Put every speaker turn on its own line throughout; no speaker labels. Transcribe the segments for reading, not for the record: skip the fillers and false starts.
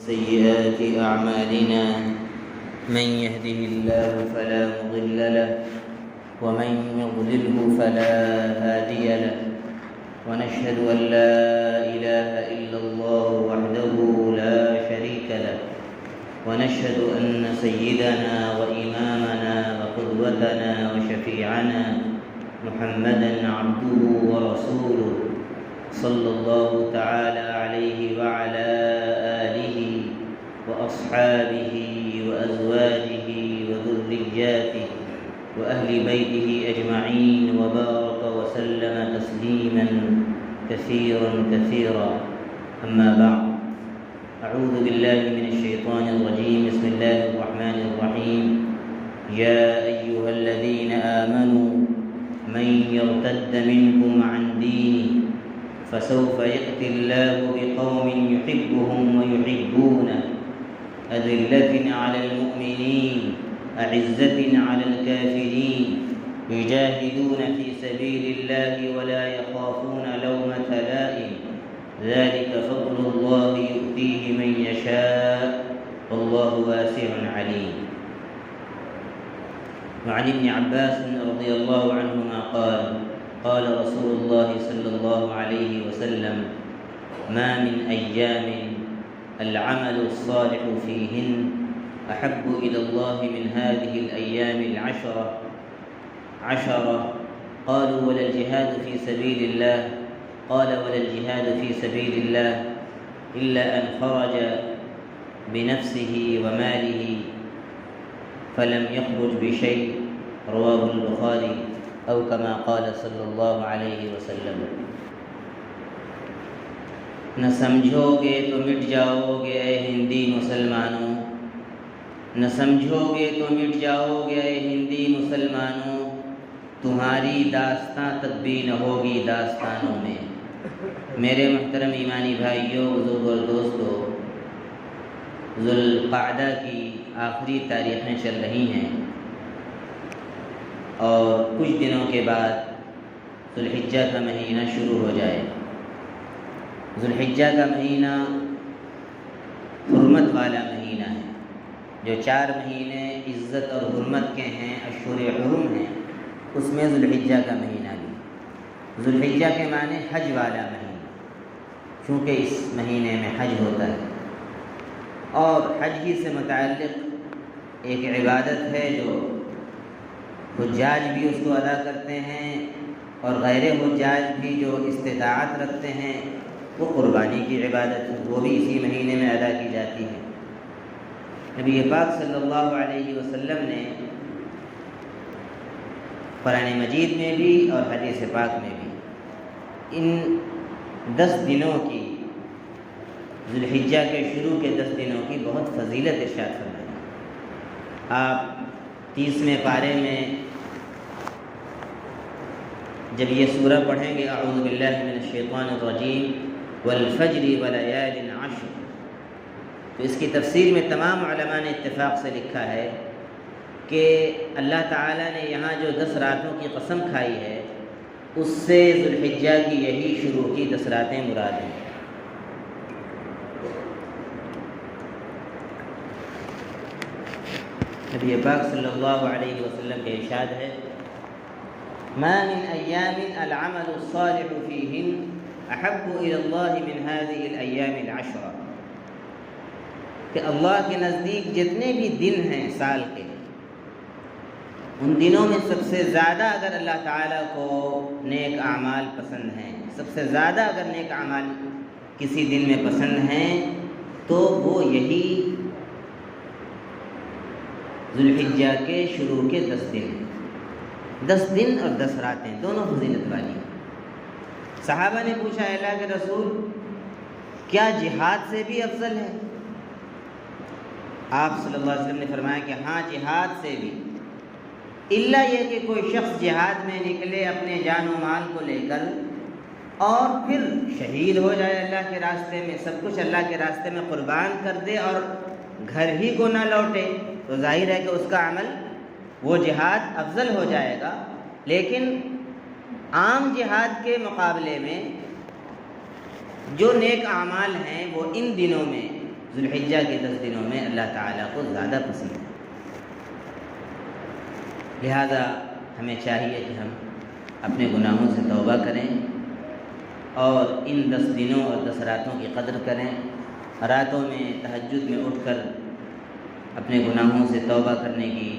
سيئات أعمالنا من يهده الله فلا مضل له ومن يضلله فلا هادي له ونشهد أن لا إله إلا الله وحده لا شريك له ونشهد أن سيدنا وإمامنا وقدوتنا وشفيعنا محمدًا عبده ورسوله صلى الله تعالى عليه وعلى آله وأصحابه وأزواجه وذرياته وأهل بيته أجمعين وبارك وسلم تسليمًا كثيرًا أما بعد أعوذ بالله من الشيطان الرجيم بسم الله الرحمن الرحيم يا أيها الذين آمنوا من يرتد منكم عن دينه فسوف يأتي الله بقوم يحبهم ويحبونه أذلة على المؤمنين أعزة على الكافرين يجاهدون في سبيل الله ولا يخافون لومة لائم ذلك فضل الله يؤتيه من يشاء والله واسع عليم. وعن ابن عباس رضي الله عنهما قال رسول الله صلى الله عليه وسلم ما من أيام العمل الصالح فيهن أحب إلى الله من هذه الأيام العشرة قالوا ولا الجهاد في سبيل الله قال ولا الجهاد في سبيل الله إلا أن خرج بنفسه وماله فلم يخرج بشيء رواه البخاري او كما قال صلی اللہ علیہ وسلم. نہ سمجھو گے تو مٹ جاؤ گے اے ہندی مسلمانوں، نہ سمجھو گے تو مٹ جاؤ گے اے ہندی مسلمانوں، تمہاری داستاں تک بھی نہ ہوگی داستانوں میں. میرے محترم ایمانی بھائیوں، بزرگوں اور دوستوں، ذوالقعدہ کی آخری تاریخیں چل رہی ہیں اور کچھ دنوں کے بعد ذوالحجہ کا مہینہ شروع ہو جائے. ذوالحجہ کا مہینہ حرمت والا مہینہ ہے. جو 4 مہینے عزت اور حرمت کے ہیں، اشہر حرم ہیں، اس میں ذوالحجہ کا مہینہ بھی. ذوالحجہ کے معنی حج والا مہینہ، چونکہ اس مہینے میں حج ہوتا ہے اور حج ہی سے متعلق ایک عبادت ہے جو حجاج بھی اس کو ادا کرتے ہیں اور غیر حجاج بھی جو استطاعت رکھتے ہیں وہ قربانی کی عبادت ہے، وہ بھی اسی مہینے میں ادا کی جاتی ہے. نبی پاک صلی اللہ علیہ وسلم نے قرآن مجید میں بھی اور حدیث پاک میں بھی ان 10 دنوں کی، ذوالحجہ کے شروع کے 10 دنوں کی بہت فضیلت ارشاد فرمائی. آپ 30ویں پارے میں جب یہ سورہ پڑھیں گے اعوذ باللہ من الشیطان الرجیم والفجر ولیال عشر، تو اس کی تفسیر میں تمام علماء نے اتفاق سے لکھا ہے کہ اللہ تعالیٰ نے یہاں جو 10 راتوں کی قسم کھائی ہے اس سے ذوالحجہ کی یہی شروع کی 10 راتیں مراد ہیں. نبی پاک صلی اللہ علیہ وسلم کے ارشاد ہے ما من ایام العمل الصالح فیہن احب الی اللہ من هذه الایام العشرہ، کہ اللہ کے نزدیک جتنے بھی دن ہیں سال کے، ان دنوں میں سب سے زیادہ اگر اللہ تعالیٰ کو نیک اعمال پسند ہیں، سب سے زیادہ اگر نیک اعمال کسی دن میں پسند ہیں تو وہ یہی ذوالحجہ کے شروع کے 10 دن ہیں. 10 دن اور 10 راتیں دونوں فضیلت والی ہیں. صحابہ نے پوچھا اللہ کے رسول کیا جہاد سے بھی افضل ہے؟ آپ صلی اللہ علیہ وسلم نے فرمایا کہ ہاں جہاد سے بھی، الا یہ کہ کوئی شخص جہاد میں نکلے اپنے جان و مال کو لے کر اور پھر شہید ہو جائے اللہ کے راستے میں، سب کچھ اللہ کے راستے میں قربان کر دے اور گھر ہی کو نہ لوٹے، تو ظاہر ہے کہ اس کا عمل وہ جہاد افضل ہو جائے گا. لیکن عام جہاد کے مقابلے میں جو نیک اعمال ہیں وہ ان دنوں میں ذوالحجہ کے 10 دنوں میں اللہ تعالیٰ کو زیادہ پسند ہے۔ لہذا ہمیں چاہیے کہ ہم اپنے گناہوں سے توبہ کریں اور ان 10 دنوں اور 10 راتوں کی قدر کریں، راتوں میں تہجد میں اٹھ کر اپنے گناہوں سے توبہ کرنے کی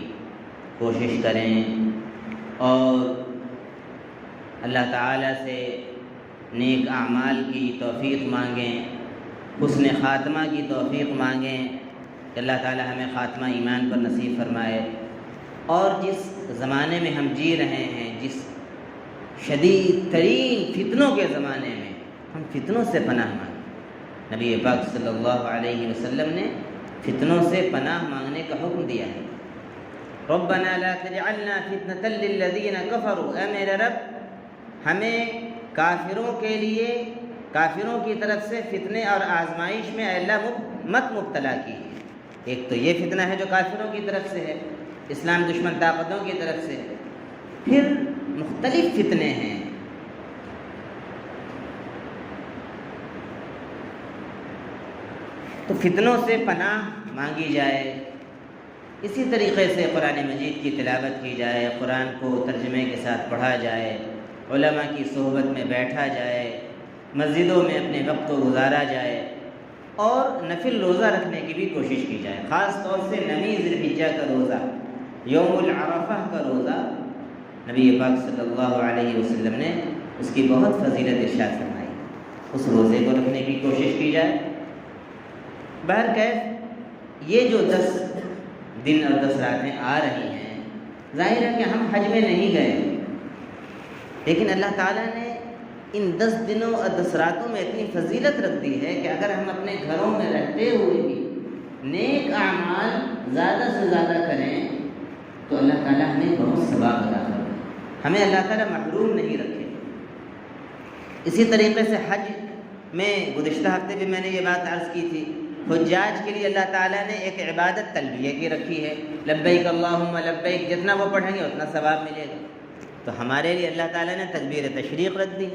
کوشش کریں اور اللہ تعالیٰ سے نیک اعمال کی توفیق مانگیں، حسن خاتمہ کی توفیق مانگیں کہ اللہ تعالیٰ ہمیں خاتمہ ایمان پر نصیب فرمائے۔ اور جس زمانے میں ہم جی رہے ہیں، جس شدید ترین فتنوں کے زمانے میں، ہم فتنوں سے پناہ مانگیں۔ نبی پاک صلی اللہ علیہ وسلم نے فتنوں سے پناہ مانگنے کا حکم دیا ہے۔ ربنا لا تجعلنا فتنة للذین کفروا، اے میرے رب ہمیں کافروں کے لیے، کافروں کی طرف سے فتنے اور آزمائش میں اے اللہ مت مبتلا کیجیے۔ ایک تو یہ فتنہ ہے جو کافروں کی طرف سے ہے، اسلام دشمن طاقتوں کی طرف سے، پھر مختلف فتنے ہیں۔ تو فتنوں سے پناہ مانگی جائے، اسی طریقے سے قرآن مجید کی تلاوت کی جائے، قرآن کو ترجمے کے ساتھ پڑھا جائے، علماء کی صحبت میں بیٹھا جائے، مسجدوں میں اپنے وقت کو گزارا جائے اور نفل روزہ رکھنے کی بھی کوشش کی جائے۔ خاص طور سے 9 ذی الحجہ کا روزہ، یوم العرفہ کا روزہ، نبی پاک صلی اللہ علیہ وسلم نے اس کی بہت فضیلت ارشاد فرمائی، اس روزے کو رکھنے کی کوشش کی جائے۔ بہرکیف یہ جو 10 دن اور 10 راتیں آ رہی ہیں، ظاہر ہے کہ ہم حج میں نہیں گئے، لیکن اللہ تعالیٰ نے ان 10 دنوں اور 10 راتوں میں اتنی فضیلت رکھ دی ہے کہ اگر ہم اپنے گھروں میں رہتے ہوئے بھی نیک اعمال زیادہ سے زیادہ کریں تو اللہ تعالیٰ ہمیں بہت ثواب عطا کرے، ہمیں اللہ تعالیٰ محروم نہیں رکھے۔ اسی طریقے سے حج میں گزشتہ ہفتے بھی میں نے یہ بات عرض کی تھی، حجاج کے لیے اللہ تعالیٰ نے ایک عبادت تلبیہ کی رکھی ہے، لبیک اللہم لبیک، جتنا وہ پڑھیں گے اتنا ثواب ملے گا۔ تو ہمارے لیے اللہ تعالیٰ نے تکبیر تشریق رکھ دی،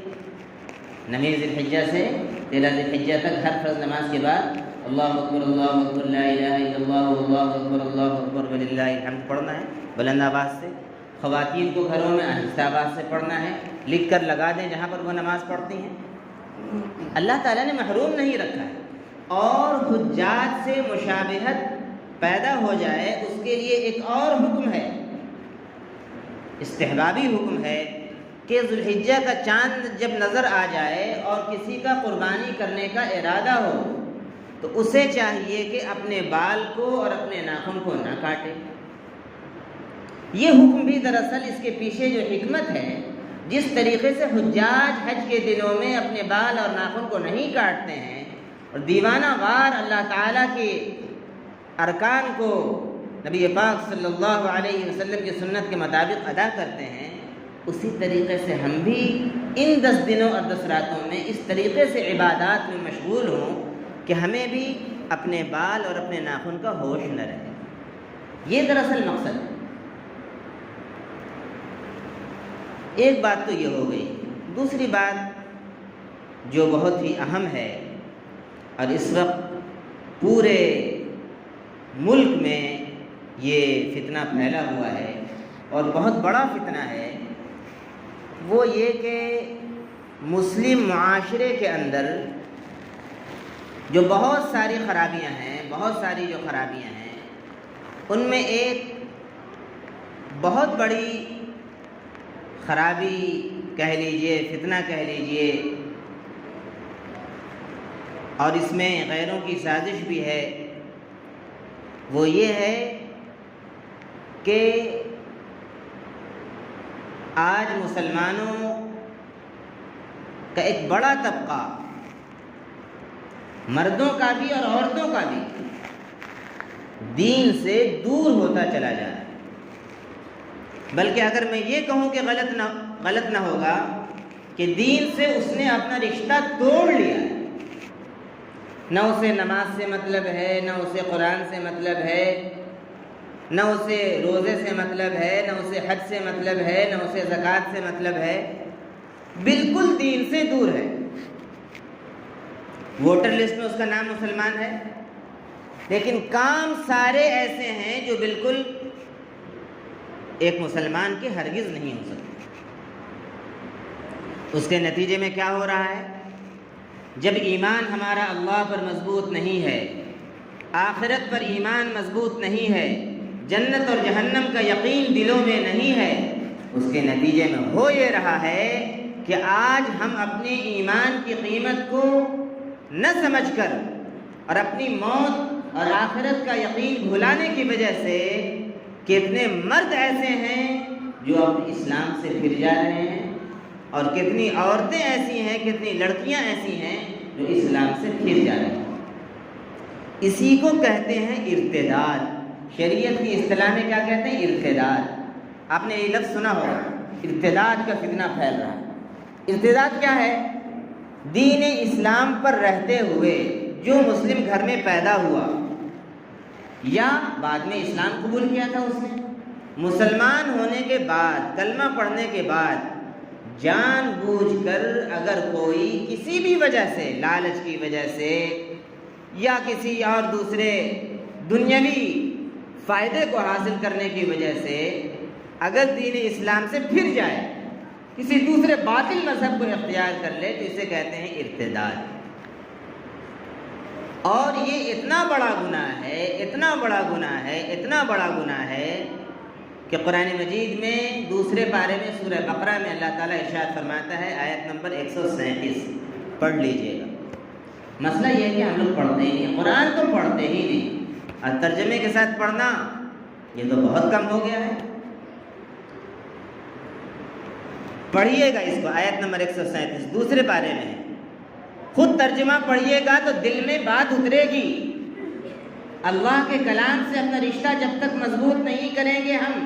9 ذی الحجہ سے 13 ذی الحجہ تک ہر فرض نماز کے بعد اللہ اکبر لا الہ الا اللہ اللہ اکبر وللہ الحمد پڑھنا ہے بلند آواز سے۔ خواتین کو گھروں میں آہستہ آواز سے پڑھنا ہے، لکھ کر لگا دیں جہاں پر وہ نماز پڑھتی ہیں۔ اللہ تعالیٰ نے محروم نہیں رکھا ہے، اور حجاج سے مشابہت پیدا ہو جائے اس کے لیے ایک اور حکم ہے، استحبابی حکم ہے کہ ذوالحجہ کا چاند جب نظر آ جائے اور کسی کا قربانی کرنے کا ارادہ ہو تو اسے چاہیے کہ اپنے بال کو اور اپنے ناخن کو نہ کاٹے۔ یہ حکم بھی دراصل اس کے پیچھے جو حکمت ہے، جس طریقے سے حجاج حج کے دنوں میں اپنے بال اور ناخن کو نہیں کاٹتے ہیں اور دیوانہ وار اللہ تعالیٰ کے ارکان کو نبی پاک صلی اللہ علیہ وسلم کی سنت کے مطابق ادا کرتے ہیں، اسی طریقے سے ہم بھی ان 10 دنوں اور 10 راتوں میں اس طریقے سے عبادات میں مشغول ہوں کہ ہمیں بھی اپنے بال اور اپنے ناخن کا ہوش نہ رہے۔ یہ دراصل مقصد ہے۔ ایک بات تو یہ ہو گئی، دوسری بات جو بہت ہی اہم ہے اور اس وقت پورے ملک میں یہ فتنہ پھیلا ہوا ہے اور بہت بڑا فتنہ ہے، وہ یہ کہ مسلم معاشرے کے اندر جو بہت ساری خرابیاں ہیں، بہت ساری جو خرابیاں ہیں، ان میں ایک بہت بڑی خرابی کہہ لیجئے، فتنہ کہہ لیجئے، اور اس میں غیروں کی سازش بھی ہے، وہ یہ ہے کہ آج مسلمانوں کا ایک بڑا طبقہ، مردوں کا بھی اور عورتوں کا بھی، دین سے دور ہوتا چلا جا رہا ہے۔ بلکہ اگر میں یہ کہوں کہ غلط نہ ہوگا کہ دین سے اس نے اپنا رشتہ توڑ لیا ہے، نہ اسے نماز سے مطلب ہے، نہ اسے قرآن سے مطلب ہے، نہ اسے روزے سے مطلب ہے، نہ اسے حج سے مطلب ہے، نہ اسے زکوٰۃ سے مطلب ہے، بالکل دین سے دور ہے۔ ووٹر لسٹ میں اس کا نام مسلمان ہے، لیکن کام سارے ایسے ہیں جو بالکل ایک مسلمان کے ہرگز نہیں ہو سکتے۔ اس کے نتیجے میں کیا ہو رہا ہے؟ جب ایمان ہمارا اللہ پر مضبوط نہیں ہے، آخرت پر ایمان مضبوط نہیں ہے، جنت اور جہنم کا یقین دلوں میں نہیں ہے، اس کے نتیجے میں ہو یہ رہا ہے کہ آج ہم اپنے ایمان کی قیمت کو نہ سمجھ کر اور اپنی موت اور آخرت کا یقین بھلانے کی وجہ سے کتنے مرد ایسے ہیں جو اب اسلام سے پھر جا رہے ہیں، اور کتنی عورتیں ایسی ہیں، کتنی لڑکیاں ایسی ہیں جو اسلام سے پھر جا رہی ہیں۔ اسی کو کہتے ہیں ارتداد۔ شریعت کی اصطلاح میں کیا کہتے ہیں؟ ارتداد۔ آپ نے یہ لفظ سنا ہوگا، ارتداد کا فتنہ پھیل رہا ہے۔ ارتداد کیا ہے؟ دین اسلام پر رہتے ہوئے جو مسلم گھر میں پیدا ہوا یا بعد میں اسلام قبول کیا تھا، اس نے مسلمان ہونے کے بعد، کلمہ پڑھنے کے بعد جان بوجھ کر اگر کوئی کسی بھی وجہ سے، لالچ کی وجہ سے یا کسی اور دوسرے دنیاوی فائدے کو حاصل کرنے کی وجہ سے اگر دین اسلام سے پھر جائے، کسی دوسرے باطل مذہب کو اختیار کر لے، تو اسے کہتے ہیں ارتداد۔ اور یہ اتنا بڑا گناہ ہے، اتنا بڑا گناہ ہے، اتنا بڑا گناہ ہے کہ قرآن مجید میں دوسرے پارے میں سورہ بقرہ میں اللہ تعالیٰ ارشاد فرماتا ہے، آیت نمبر 137 پڑھ لیجئے گا۔ مسئلہ یہ ہے کہ ہم لوگ پڑھتے ہی نہیں، قرآن تو پڑھتے ہی نہیں، اور ترجمے کے ساتھ پڑھنا یہ تو بہت کم ہو گیا ہے۔ پڑھیے گا اس کو، آیت نمبر 137 دوسرے پارے میں، خود ترجمہ پڑھیے گا تو دل میں بات اترے گی۔ اللہ کے کلام سے اپنا رشتہ جب تک مضبوط نہیں کریں گے ہم،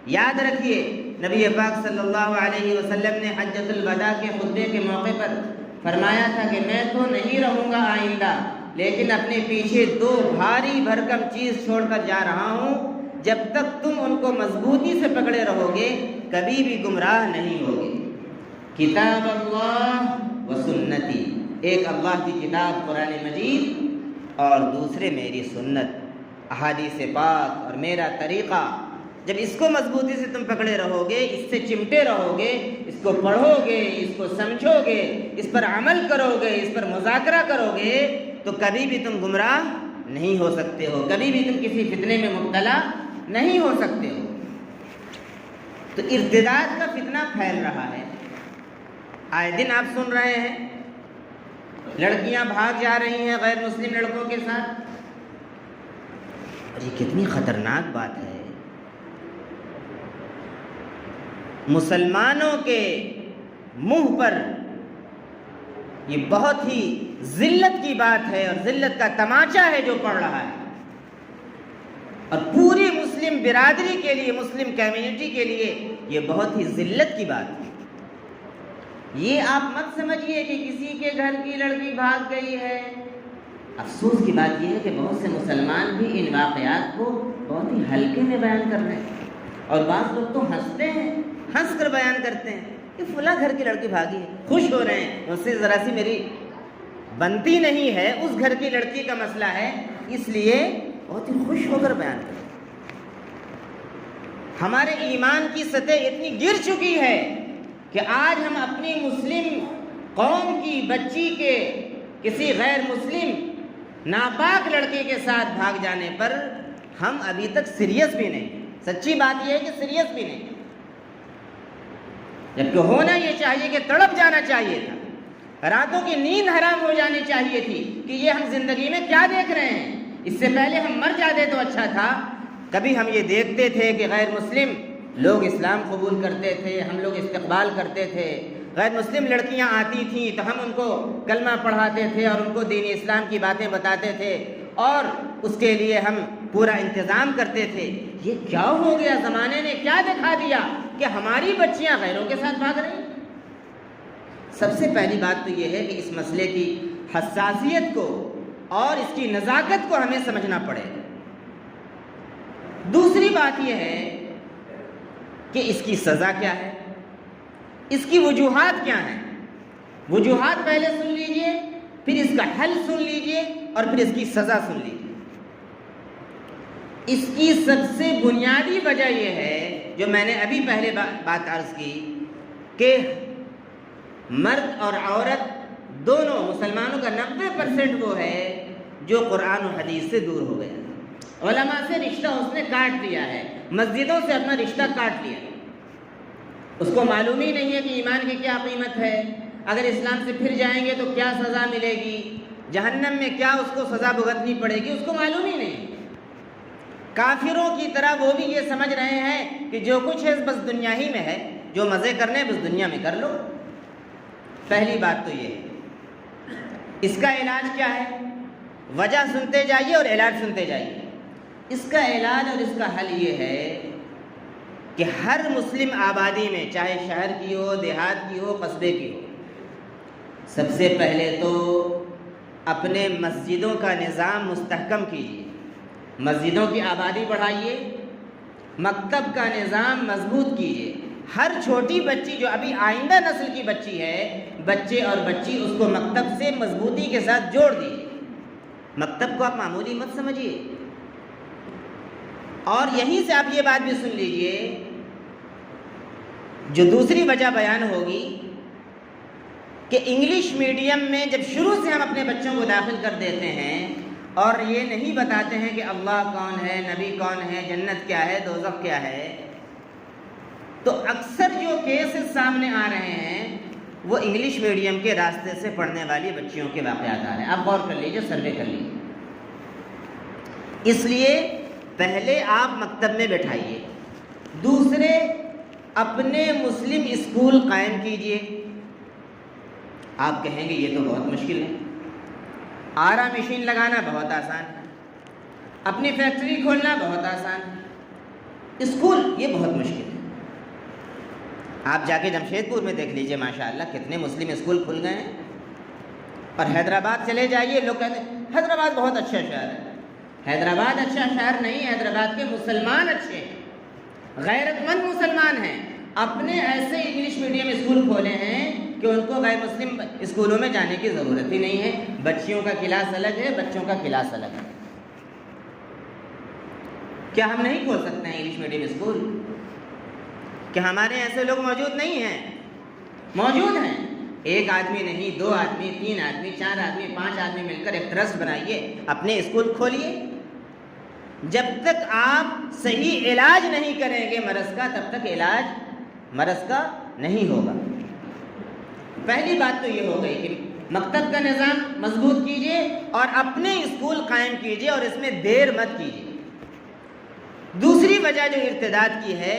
یاد رکھیے نبی پاک صلی اللہ علیہ وسلم نے حجۃ الوداع کے خطبے کے موقع پر فرمایا تھا کہ میں تو نہیں رہوں گا آئندہ، لیکن اپنے پیچھے 2 بھاری بھرکم چیز چھوڑ کر جا رہا ہوں، جب تک تم ان کو مضبوطی سے پکڑے رہو گے کبھی بھی گمراہ نہیں ہوگے۔ کتاب اللہ و سنتی، ایک اللہ کی کتاب قرآن مجید اور دوسرے میری سنت، احادیث پاک اور میرا طریقہ۔ جب اس کو مضبوطی سے تم پکڑے رہو گے، اس سے چمٹے رہو گے، اس کو پڑھو گے، اس کو سمجھو گے، اس پر عمل کرو گے، اس پر مذاکرہ کرو گے، تو کبھی بھی تم گمراہ نہیں ہو سکتے ہو، کبھی بھی تم کسی فتنے میں مبتلا نہیں ہو سکتے ہو۔ تو ارتداد کا فتنہ پھیل رہا ہے، آئے دن آپ سن رہے ہیں، لڑکیاں بھاگ جا رہی ہیں غیر مسلم لڑکوں کے ساتھ، اور یہ کتنی خطرناک بات ہے۔ مسلمانوں کے منہ پر یہ بہت ہی ذلت کی بات ہے اور ذلت کا تماچا ہے جو پڑ رہا ہے، اور پوری مسلم برادری کے لیے، مسلم کمیونٹی کے لیے یہ بہت ہی ذلت کی بات ہے۔ یہ آپ مت سمجھیے کہ کسی کے گھر کی لڑکی بھاگ گئی ہے۔ افسوس کی بات یہ ہے کہ بہت سے مسلمان بھی ان واقعات کو بہت ہی ہلکے میں بیان کر رہے ہیں، اور بعض لوگ تو ہنستے ہیں، ہنس کر بیان کرتے ہیں کہ فلاں گھر کی لڑکی بھاگی ہے، خوش ہو رہے ہیں، اس سے ذرا سی میری بنتی نہیں ہے، اس گھر کی لڑکی کا مسئلہ ہے، اس لیے بہت ہی خوش ہو کر بیان کرتے ہیں۔ ہمارے ایمان کی سطح اتنی گر چکی ہے کہ آج ہم اپنی مسلم قوم کی بچی کے کسی غیر مسلم ناپاک لڑکی کے ساتھ بھاگ جانے پر ہم ابھی تک سیریس بھی نہیں۔ سچی بات یہ ہے کہ سیریس بھی نہیں، جبکہ ہونا یہ چاہیے کہ تڑپ جانا چاہیے تھا، راتوں کی نیند حرام ہو جانی چاہیے تھی کہ یہ ہم زندگی میں کیا دیکھ رہے ہیں، اس سے پہلے ہم مر جاتے تو اچھا تھا۔ کبھی ہم یہ دیکھتے تھے کہ غیر مسلم لوگ اسلام قبول کرتے تھے، ہم لوگ استقبال کرتے تھے، غیر مسلم لڑکیاں آتی تھیں تو ہم ان کو کلمہ پڑھاتے تھے اور ان کو دین اسلام کی باتیں بتاتے تھے، اور اس کے لیے ہم پورا انتظام کرتے تھے۔ یہ کیا ہو گیا؟ زمانے نے کیا دکھا دیا کہ ہماری بچیاں غیروں کے ساتھ بھاگ رہی ہیں؟ سب سے پہلی بات تو یہ ہے کہ اس مسئلے کی حساسیت کو اور اس کی نزاکت کو ہمیں سمجھنا پڑے گا۔ دوسری بات یہ ہے کہ اس کی سزا کیا ہے، اس کی وجوہات کیا ہیں۔ وجوہات پہلے سن لیجئے، پھر اس کا حل سن لیجئے، اور پھر اس کی سزا سن لیجئے۔ اس کی سب سے بنیادی وجہ یہ ہے جو میں نے ابھی پہلے بات عرض کی کہ مرد اور عورت دونوں مسلمانوں کا 90% وہ ہے جو قرآن و حدیث سے دور ہو گیا، علماء سے رشتہ اس نے کاٹ لیا ہے، مسجدوں سے اپنا رشتہ کاٹ لیا ہے، اس کو معلوم ہی نہیں ہے کہ ایمان کی کیا قیمت ہے، اگر اسلام سے پھر جائیں گے تو کیا سزا ملے گی، جہنم میں کیا اس کو سزا بھگتنی پڑے گی، اس کو معلوم ہی نہیں۔ کافروں کی طرح وہ بھی یہ سمجھ رہے ہیں کہ جو کچھ ہے بس دنیا ہی میں ہے، جو مزے کرنے بس دنیا میں کر لو۔ پہلی بات تو یہ ہے۔ اس کا علاج کیا ہے؟ وجہ سنتے جائیے اور علاج سنتے جائیے۔ اس کا علاج اور اس کا حل یہ ہے کہ ہر مسلم آبادی میں، چاہے شہر کی ہو، دیہات کی ہو، قصبے کی ہو، سب سے پہلے تو اپنے مسجدوں کا نظام مستحکم کیجیے، مسجدوں کی آبادی بڑھائیے، مکتب کا نظام مضبوط کیجیے۔ ہر چھوٹی بچی جو ابھی آئندہ نسل کی بچی ہے، بچے اور بچی، اس کو مکتب سے مضبوطی کے ساتھ جوڑ دیجیے۔ مکتب کو آپ معمولی مت سمجھیے۔ اور یہیں سے آپ یہ بات بھی سن لیجئے، جو دوسری وجہ بیان ہوگی کہ انگلش میڈیم میں جب شروع سے ہم اپنے بچوں کو داخل کر دیتے ہیں اور یہ نہیں بتاتے ہیں کہ اللہ کون ہے، نبی کون ہے، جنت کیا ہے، دوزخ کیا ہے، تو اکثر جو کیسز سامنے آ رہے ہیں وہ انگلش میڈیم کے راستے سے پڑھنے والی بچیوں کے واقعات آ رہے ہیں۔ آپ غور کر لیجئے، سروے کر لیجئے۔ اس لیے پہلے آپ مکتب میں بیٹھائیے، دوسرے اپنے مسلم اسکول قائم کیجئے۔ آپ کہیں گے یہ تو بہت مشکل ہے، آرا مشین لگانا بہت آسان ہے، اپنی فیکٹری کھولنا بہت آسان ہے، اسکول یہ بہت مشکل ہے۔ آپ جا کے جمشید پور میں دیکھ لیجئے، ماشاءاللہ کتنے مسلم اسکول کھل گئے ہیں۔ اور حیدرآباد چلے جائیے، لوگ کہتے ہیں حیدرآباد بہت اچھا شہر ہے۔ حیدرآباد اچھا شہر نہیں، حیدرآباد کے مسلمان اچھے ہیں، غیرت مند مسلمان ہیں، اپنے ایسے انگلش میڈیم اسکول کھولے ہیں کہ ان کو غیر مسلم اسکولوں میں جانے کی ضرورت ہی نہیں ہے۔ بچیوں کا کلاس الگ ہے، بچوں کا کلاس الگ ہے۔ کیا ہم نہیں کھول سکتے ہیں انگلش میڈیم اسکول؟ کیا ہمارے ایسے لوگ موجود نہیں ہیں؟ موجود ہیں۔ ایک آدمی نہیں، 2 آدمی، 3 آدمی، 4 آدمی، 5 آدمی مل کر ایک ٹرسٹ بنائیے، اپنے اسکول کھولیے۔ جب تک آپ صحیح علاج نہیں کریں گے مرض کا، تب تک علاج مرض کا نہیں ہوگا۔ پہلی بات تو یہ ہو گئی کہ مکتب کا نظام مضبوط کیجیے اور اپنے اسکول قائم کیجیے اور اس میں دیر مت کیجیے۔ دوسری وجہ جو ارتداد کی ہے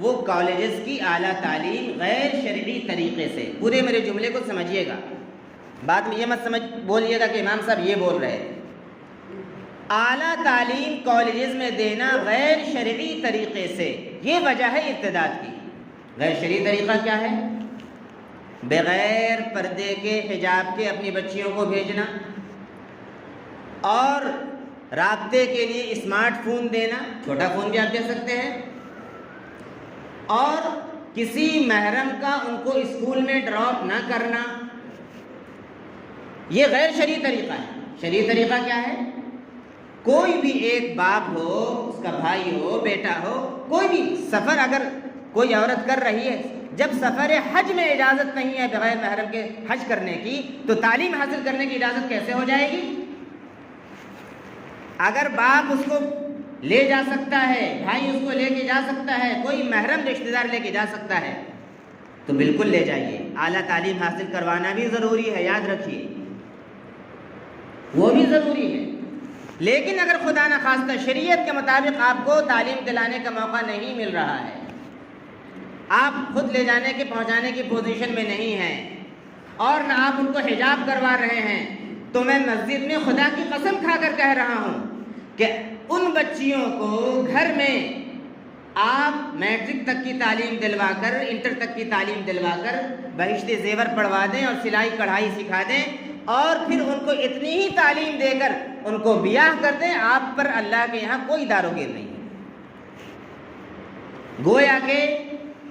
وہ کالجز کی اعلیٰ تعلیم غیر شرعی طریقے سے، پورے میرے جملے کو سمجھیے گا، بعد میں یہ مت بولیے گا کہ امام صاحب یہ بول رہے ہیں۔ اعلیٰ تعلیم کالجز میں دینا غیر شرعی طریقے سے، یہ وجہ ہے ارتداد کی۔ غیر شرعی طریقہ کیا ہے؟ بغیر پردے کے، حجاب کے اپنی بچیوں کو بھیجنا، اور رابطے کے لیے اسمارٹ فون دینا، چھوٹا فون بھی آپ دے سکتے ہیں، اور کسی محرم کا ان کو اسکول میں ڈراپ نہ کرنا، یہ غیر شرعی طریقہ ہے۔ شرعی طریقہ کیا ہے؟ کوئی بھی ایک باپ ہو، اس کا بھائی ہو، بیٹا ہو، کوئی بھی سفر اگر کوئی عورت کر رہی ہے، جب سفر حج میں اجازت نہیں ہے بغیر محرم کے حج کرنے کی، تو تعلیم حاصل کرنے کی اجازت کیسے ہو جائے گی؟ اگر باپ اس کو لے جا سکتا ہے، بھائی اس کو لے کے جا سکتا ہے، کوئی محرم رشتہ دار لے کے جا سکتا ہے، تو بالکل لے جائیے۔ اعلیٰ تعلیم حاصل کروانا بھی ضروری ہے، یاد رکھیے، وہ بھی ضروری ہے۔ لیکن اگر خدا نخواستہ شریعت کے مطابق آپ کو تعلیم دلانے کا موقع نہیں مل رہا ہے، آپ خود لے جانے کے پہنچانے کی پوزیشن میں نہیں ہیں، اور نہ آپ ان کو حجاب کروا رہے ہیں، تو میں مسجد میں خدا کی قسم کھا کر کہہ رہا ہوں کہ ان بچیوں کو گھر میں آپ میٹرک تک کی تعلیم دلوا کر، انٹر تک کی تعلیم دلوا کر بہشت زیور پڑھوا دیں اور سلائی کڑھائی سکھا دیں، اور پھر ان کو اتنی ہی تعلیم دے کر ان کو بیاہ کر دیں، آپ پر اللہ کے یہاں کوئی داروگیر نہیں ہے۔ گویا کہ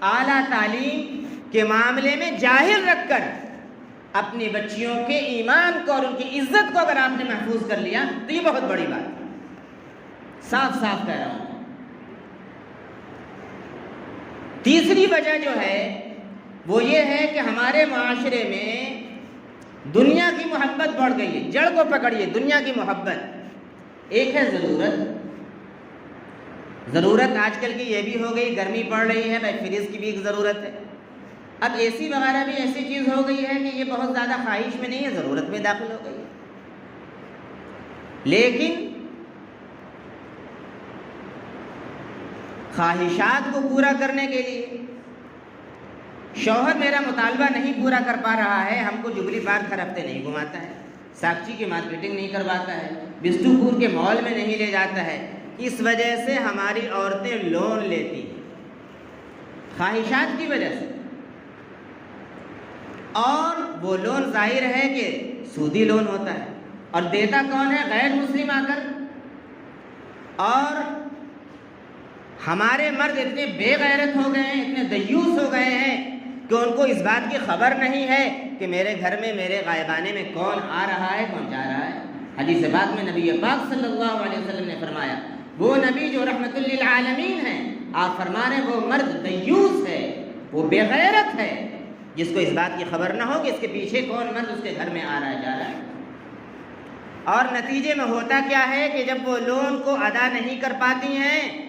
اعلیٰ تعلیم کے معاملے میں جاہل رکھ کر اپنی بچیوں کے ایمان کو اور ان کی عزت کو اگر آپ نے محفوظ کر لیا تو یہ بہت بڑی بات ہے۔ صاف صاف کہہ رہا ہوں۔ تیسری وجہ جو ہے وہ یہ ہے کہ ہمارے معاشرے میں دنیا کی محبت بڑھ گئی ہے۔ جڑ کو پکڑیے، دنیا کی محبت۔ ایک ہے ضرورت آج کل کی یہ بھی ہو گئی، گرمی پڑ رہی ہے، بھائی فریج کی بھی ایک ضرورت ہے۔ اب اے سی وغیرہ بھی ایسی چیز ہو گئی ہے کہ یہ بہت زیادہ خواہش میں نہیں ہے، ضرورت میں داخل ہو گئی ہے۔ لیکن خواہشات کو پورا کرنے کے لیے شوہر میرا مطالبہ نہیں پورا کر پا رہا ہے، ہم کو جبلی پارک ہر ہفتے نہیں گھماتا ہے، ساکچی کی مارکیٹنگ نہیں کرواتا ہے، بسٹو پور کے مال میں نہیں لے جاتا ہے، اس وجہ سے ہماری عورتیں لون لیتی ہیں، خواہشات کی وجہ سے۔ اور وہ لون ظاہر ہے کہ سودی لون ہوتا ہے، اور دیتا کون ہے؟ غیر مسلم آ کر۔ اور ہمارے مرد اتنے بے غیرت ہو گئے ہیں، اتنے دیوس ہو گئے ہیں کہ ان کو اس بات کی خبر نہیں ہے کہ میرے گھر میں میرے غائبانے میں کون آ رہا ہے، کون جا رہا ہے۔ حدیث پاک میں نبی پاک صلی اللہ علیہ وسلم نے فرمایا، وہ نبی جو رحمت للعالمین ہیں، آپ فرما رہے ہیں وہ مرد دیوس ہے، وہ بے غیرت ہے، جس کو اس بات کی خبر نہ ہو کہ اس کے پیچھے کون مرد اس کے گھر میں آ رہا ہے، جا رہا ہے۔ اور نتیجے میں ہوتا کیا ہے کہ جب وہ لون کو ادا نہیں کر پاتی ہیں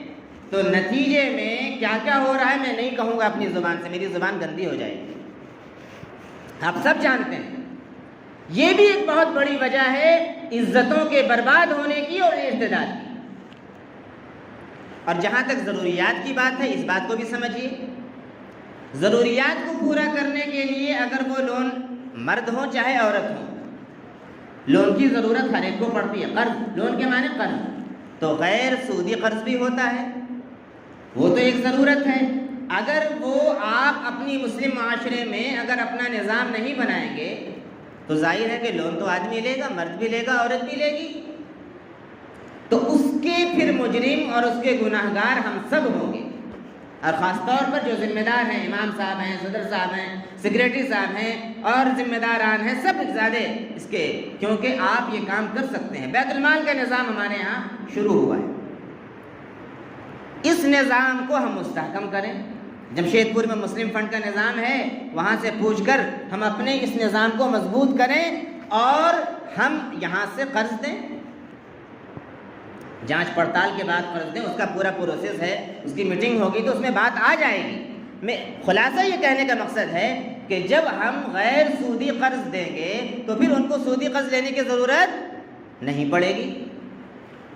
تو نتیجے میں کیا کیا ہو رہا ہے میں نہیں کہوں گا اپنی زبان سے، میری زبان گندی ہو جائے گی، آپ سب جانتے ہیں۔ یہ بھی ایک بہت بڑی وجہ ہے عزتوں کے برباد ہونے کی اور ارتداد کی۔ اور جہاں تک ضروریات کی بات ہے، اس بات کو بھی سمجھیے، ضروریات کو پورا کرنے کے لیے اگر وہ لون مرد ہوں چاہے عورت ہوں، لون کی ضرورت ہر ایک کو پڑتی ہے۔ قرض، لون کے معنی قرض، تو غیر سودی قرض بھی ہوتا ہے، وہ تو ایک ضرورت ہے۔ اگر وہ آپ اپنی مسلم معاشرے میں اگر اپنا نظام نہیں بنائیں گے تو ظاہر ہے کہ لون تو آدمی لے گا، مرد بھی لے گا، عورت بھی لے گی، تو اس کے پھر مجرم اور اس کے گناہگار ہم سب ہوں گے۔ اور خاص طور پر جو ذمہ دار ہیں، امام صاحب ہیں، صدر صاحب ہیں، سیکریٹری صاحب ہیں اور ذمہ داران ہیں، سب زیادہ اس کے، کیونکہ آپ یہ کام کر سکتے ہیں۔ بیت المال کا نظام ہمارے ہاں شروع ہوا ہے، اس نظام کو ہم مستحکم کریں۔ جمشید پور میں مسلم فنڈ کا نظام ہے، وہاں سے پوچھ کر ہم اپنے اس نظام کو مضبوط کریں اور ہم یہاں سے قرض دیں، جانچ پڑتال کے بعد قرض دیں، اس کا پورا پروسیس ہے، اس کی میٹنگ ہوگی تو اس میں بات آ جائے گی۔ میں خلاصہ یہ کہنے کا مقصد ہے کہ جب ہم غیر سودی قرض دیں گے تو پھر ان کو سودی قرض لینے کی ضرورت نہیں پڑے گی۔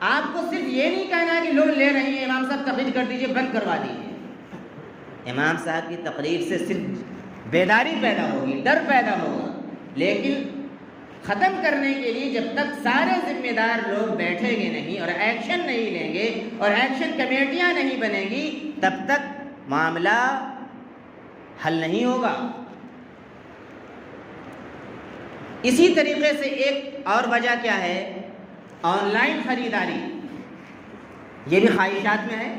آپ کو صرف یہ نہیں کہنا کہ لون لے رہی ہیں، امام صاحب تقریر کر دیجئے، بند کروا دیجئے۔ امام صاحب کی تقریر سے صرف بیداری پیدا ہوگی، ڈر پیدا ہوگا، لیکن ختم کرنے کے لیے جب تک سارے ذمہ دار لوگ بیٹھیں گے نہیں اور ایکشن نہیں لیں گے اور ایکشن کمیٹیاں نہیں بنیں گی، تب تک معاملہ حل نہیں ہوگا۔ اسی طریقے سے ایک اور وجہ کیا ہے؟ آن لائن خریداری، یہ بھی خواہشات میں ہے۔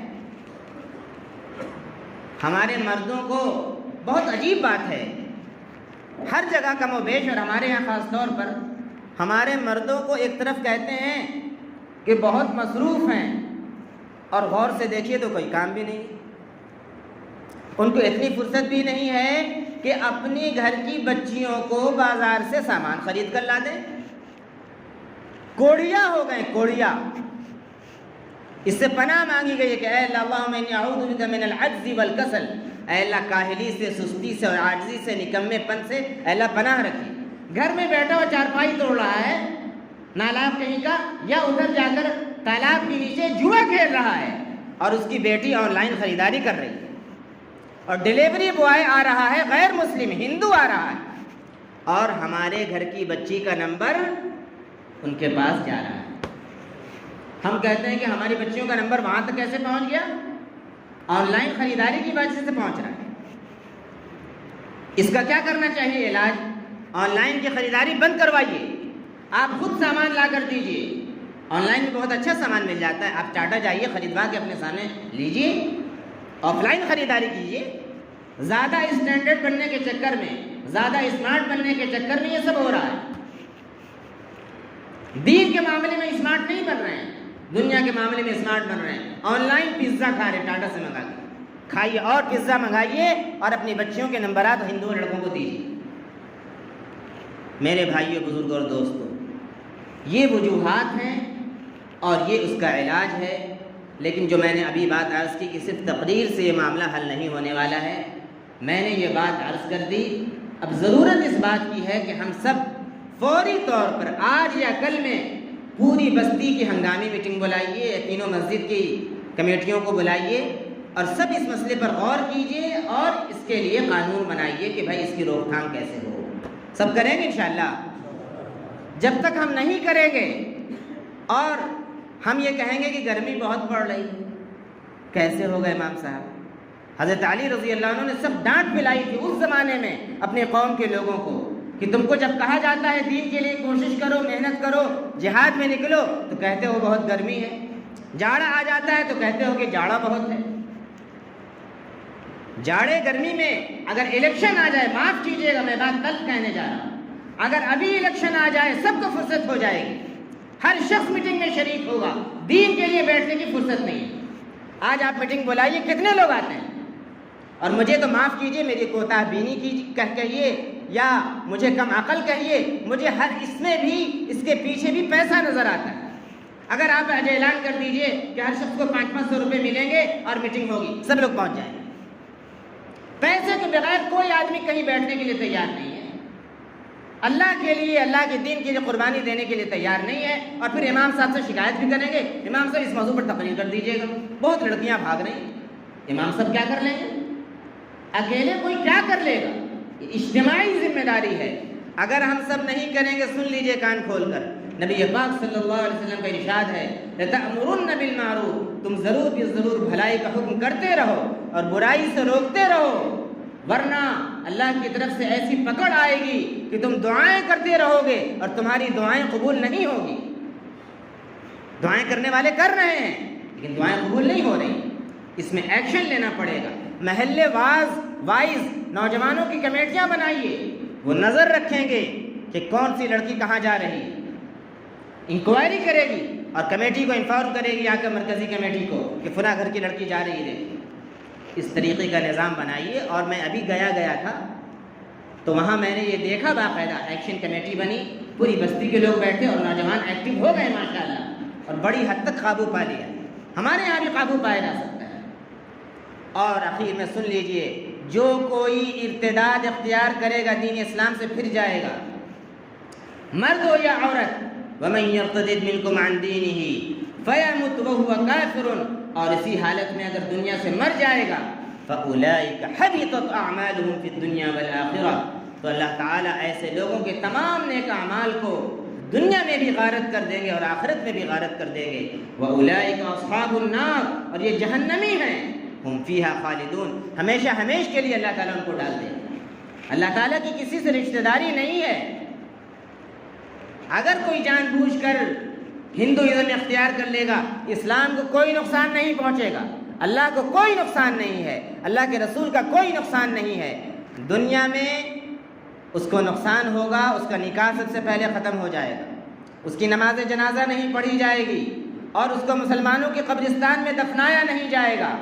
ہمارے مردوں کو بہت عجیب بات ہے، ہر جگہ کم و بیش اور ہمارے یہاں خاص طور پر ہمارے مردوں کو ایک طرف کہتے ہیں کہ بہت مصروف ہیں، اور غور سے دیکھیے تو کوئی کام بھی نہیں، ان کو اتنی فرصت بھی نہیں ہے کہ اپنی گھر کی بچیوں کو بازار سے سامان خرید کر لا دیں۔ کوڑیا ہو گئے، کوڑیا۔ اس سے پناہ مانگی گئی ہے کہ اے اللہ، اللہم انی اعوذ بک من العجز والکسل، اے اللہ کاہلی سے، سستی سے اور عاجزی سے، نکمے پن سے اے اللہ پناہ رکھی۔ گھر میں بیٹھا ہوا چارپائی توڑ رہا ہے نالاب کہیں کا، یا ادھر جا کر تالاب کے نیچے جوا کھیل رہا ہے، اور اس کی بیٹی آن لائن خریداری کر رہی ہے، اور ڈیلیوری بوائے آ رہا ہے غیر مسلم، ہندو آ رہا ہے، اور ہمارے گھر کی بچی کا نمبر ان کے پاس جا رہا ہے۔ ہم کہتے ہیں کہ ہماری بچیوں کا نمبر وہاں تک کیسے پہنچ گیا؟ آن لائن خریداری کی وجہ سے پہنچ رہا ہے۔ اس کا کیا کرنا چاہیے علاج؟ آن لائن کی خریداری بند کروائیے، آپ خود سامان لا کر دیجئے۔ آن لائن میں بہت اچھا سامان مل جاتا ہے، آپ ٹاٹا جائیے، خریدوا کے اپنے سامنے لیجئے، آف لائن خریداری کیجئے۔ زیادہ اسٹینڈرڈ بننے کے چکر میں، زیادہ اسمارٹ بننے کے چکر میں یہ سب ہو رہا ہے۔ دین کے معاملے میں اسمارٹ نہیں بن رہے ہیں، دنیا کے معاملے میں اسمارٹ بن رہے ہیں، آن لائن پیزا کھا رہے ہیں ٹاٹا سے منگا کے، کھائیے اور پیزا منگائیے اور اپنی بچیوں کے نمبرات ہندو لڑکوں کو دیجیے۔ میرے بھائیوں، بزرگوں اور دوستوں، یہ وجوہات ہیں اور یہ اس کا علاج ہے۔ لیکن جو میں نے ابھی بات عرض کی کہ صرف تقریر سے یہ معاملہ حل نہیں ہونے والا ہے، میں نے یہ بات عرض کر دی۔ اب ضرورت اس بات کی ہے کہ ہم سب فوری طور پر آج یا کل میں پوری بستی کی ہنگامی میٹنگ بلائیے، تینوں مسجد کی کمیٹیوں کو بلائیے اور سب اس مسئلے پر غور کیجیے اور اس کے لیے قانون بنائیے کہ بھائی اس کی روک تھام کیسے ہو۔ سب کریں گے انشاءاللہ؟ جب تک ہم نہیں کریں گے اور ہم یہ کہیں گے کہ گرمی بہت پڑ رہی ہے، کیسے ہوگا امام صاحب؟ حضرت علی رضی اللہ عنہ نے سب ڈانٹ پلائی تھی اس زمانے میں اپنے قوم کے لوگوں کو کہ تم کو جب کہا جاتا ہے دین کے لیے کوشش کرو، محنت کرو، جہاد میں نکلو، تو کہتے ہو بہت گرمی ہے، جاڑا آ جاتا ہے تو کہتے ہو کہ جاڑا بہت ہے۔ جاڑے گرمی میں اگر الیکشن آ جائے، معاف کیجیے گا میں بات کل کہنے جا رہا ہوں، اگر ابھی الیکشن آ جائے سب کو فرصت ہو جائے گی، ہر شخص میٹنگ میں شریک ہوگا، دین کے لیے بیٹھنے کی فرصت نہیں ہے۔ آج آپ میٹنگ بلائیے، کتنے لوگ آتے ہیں؟ اور مجھے تو معاف کیجیے، میری کوتاہ بینی کی کہیے یا مجھے کم عقل کہیے، مجھے ہر اس میں بھی اس کے پیچھے بھی پیسہ نظر آتا ہے۔ اگر آپ آج اعلان کر دیجئے کہ ہر شخص کو 500 روپے ملیں گے اور میٹنگ ہوگی، سب لوگ پہنچ جائیں گے۔ پیسے کے بغیر کوئی آدمی کہیں بیٹھنے کے لیے تیار نہیں ہے، اللہ کے لیے، اللہ کے دین کے لیے قربانی دینے کے لیے تیار نہیں ہے۔ اور پھر امام صاحب سے شکایت بھی کریں گے، امام صاحب اس موضوع پر تقریر کر دیجیے گا، بہت لڑکیاں بھاگ رہی ہیں، امام صاحب کیا کر لیں گے؟ اکیلے کوئی کیا کر لے گا؟ یہ اجتماعی ذمہ داری ہے۔ اگر ہم سب نہیں کریں گے، سن لیجئے کان کھول کر، نبی پاک صلی اللہ علیہ وسلم کا ارشاد ہے لَتَأْمُرُنَّ بِالْمَعْرُوفِ، تم ضرور بھی ضرور بھلائی کا حکم کرتے رہو اور برائی سے روکتے رہو، ورنہ اللہ کی طرف سے ایسی پکڑ آئے گی کہ تم دعائیں کرتے رہو گے اور تمہاری دعائیں قبول نہیں ہوگی۔ دعائیں کرنے والے کر رہے ہیں لیکن دعائیں قبول نہیں ہو رہی، اس میں ایکشن لینا پڑے گا۔ محلے وائز نوجوانوں کی کمیٹیاں بنائیے، وہ نظر رکھیں گے کہ کون سی لڑکی کہاں جا رہی ہے، انکوائری کرے گی اور کمیٹی کو انفارم کرے گی، یہاں کے مرکزی کمیٹی کو کہ فلاں گھر کی لڑکی جا رہی ہے۔ اس طریقے کا نظام بنائیے۔ اور میں ابھی گیا تھا تو وہاں میں نے یہ دیکھا، باقاعدہ ایکشن کمیٹی بنی، پوری بستی کے لوگ بیٹھے اور نوجوان ایکٹیو ہو گئے ماشاءاللہ، اور بڑی حد تک قابو پا لیا۔ ہمارے یہاں بھی قابو پایا جا سکتا ہے۔ اور اخیر میں سن لیجئے، جو کوئی ارتداد اختیار کرے گا دین اسلام سے پھر جائے گا، مرد ہو یا عورت، وَمَن يَرْتَدِدْ مِنْكُمْ عَنْ دِينِهِ فَيَمُتْ وَهُوَ كَافِرٌ، اور اسی حالت میں اگر دنیا سے مر جائے گا، فَأُولَئِكَ حَبِطَتْ أَعْمَالُهُمْ فِي الدُّنْيَا وَالْآخِرَةِ، تو اللہ تعالیٰ ایسے لوگوں کے تمام نیک اعمال کو دنیا میں بھی غارت کر دیں گے اور آخرت میں بھی غارت کر دیں گے۔ وَأُولَئِكَ أَصْحَابُ النَّارِ، اور یہ جہنمی ہیں، ہم فیہا خالدون، ہمیشہ ہمیش کے لیے اللہ تعالیٰ ان کو ڈال دیں گے۔ اللہ تعالیٰ کی کسی سے رشتہ داری نہیں ہے۔ اگر کوئی جان بوجھ کر ہندوازم اختیار کر لے گا، اسلام کو کوئی نقصان نہیں پہنچے گا، اللہ کو کوئی نقصان نہیں ہے، اللہ کے رسول کا کوئی نقصان نہیں ہے۔ دنیا میں اس کو نقصان ہوگا، اس کا نکاح سب سے پہلے ختم ہو جائے گا، اس کی نماز جنازہ نہیں پڑھی جائے گی، اور اس کو مسلمانوں کے قبرستان میں دفنایا نہیں جائے گا۔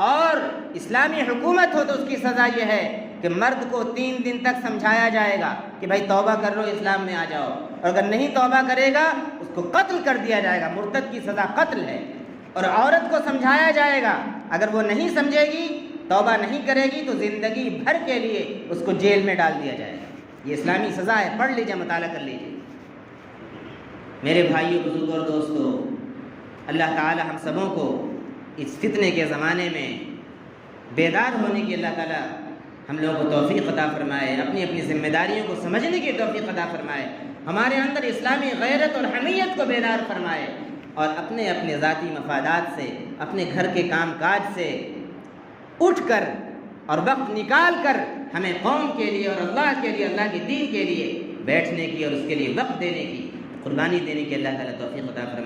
اور اسلامی حکومت ہو تو اس کی سزا یہ ہے کہ مرد کو 3 دن تک سمجھایا جائے گا کہ بھائی توبہ کر لو، اسلام میں آ جاؤ، اور اگر نہیں توبہ کرے گا اس کو قتل کر دیا جائے گا، مرتد کی سزا قتل ہے۔ اور عورت کو سمجھایا جائے گا، اگر وہ نہیں سمجھے گی، توبہ نہیں کرے گی تو زندگی بھر کے لیے اس کو جیل میں ڈال دیا جائے گا۔ یہ اسلامی سزا ہے، پڑھ لیجیے، مطالعہ کر لیجیے۔ میرے بھائیوں، بزرگوں اور دوستوں، اللہ تعالی ہم سبوں کو اس فتنے کے زمانے میں بیدار ہونے کی اللہ تعالی ہم لوگوں کو توفیق عطا فرمائے، اپنی اپنی ذمہ داریوں کو سمجھنے کی توفیق عطا فرمائے، ہمارے اندر اسلامی غیرت اور حمیت کو بیدار فرمائے، اور اپنے اپنے ذاتی مفادات سے، اپنے گھر کے کام کاج سے اٹھ کر اور وقت نکال کر ہمیں قوم کے لیے اور اللہ کے لیے، اللہ کے دین کے لیے بیٹھنے کی اور اس کے لیے وقت دینے کی، قربانی دینے کی اللہ تعالیٰ توفیق عطا فرمائے۔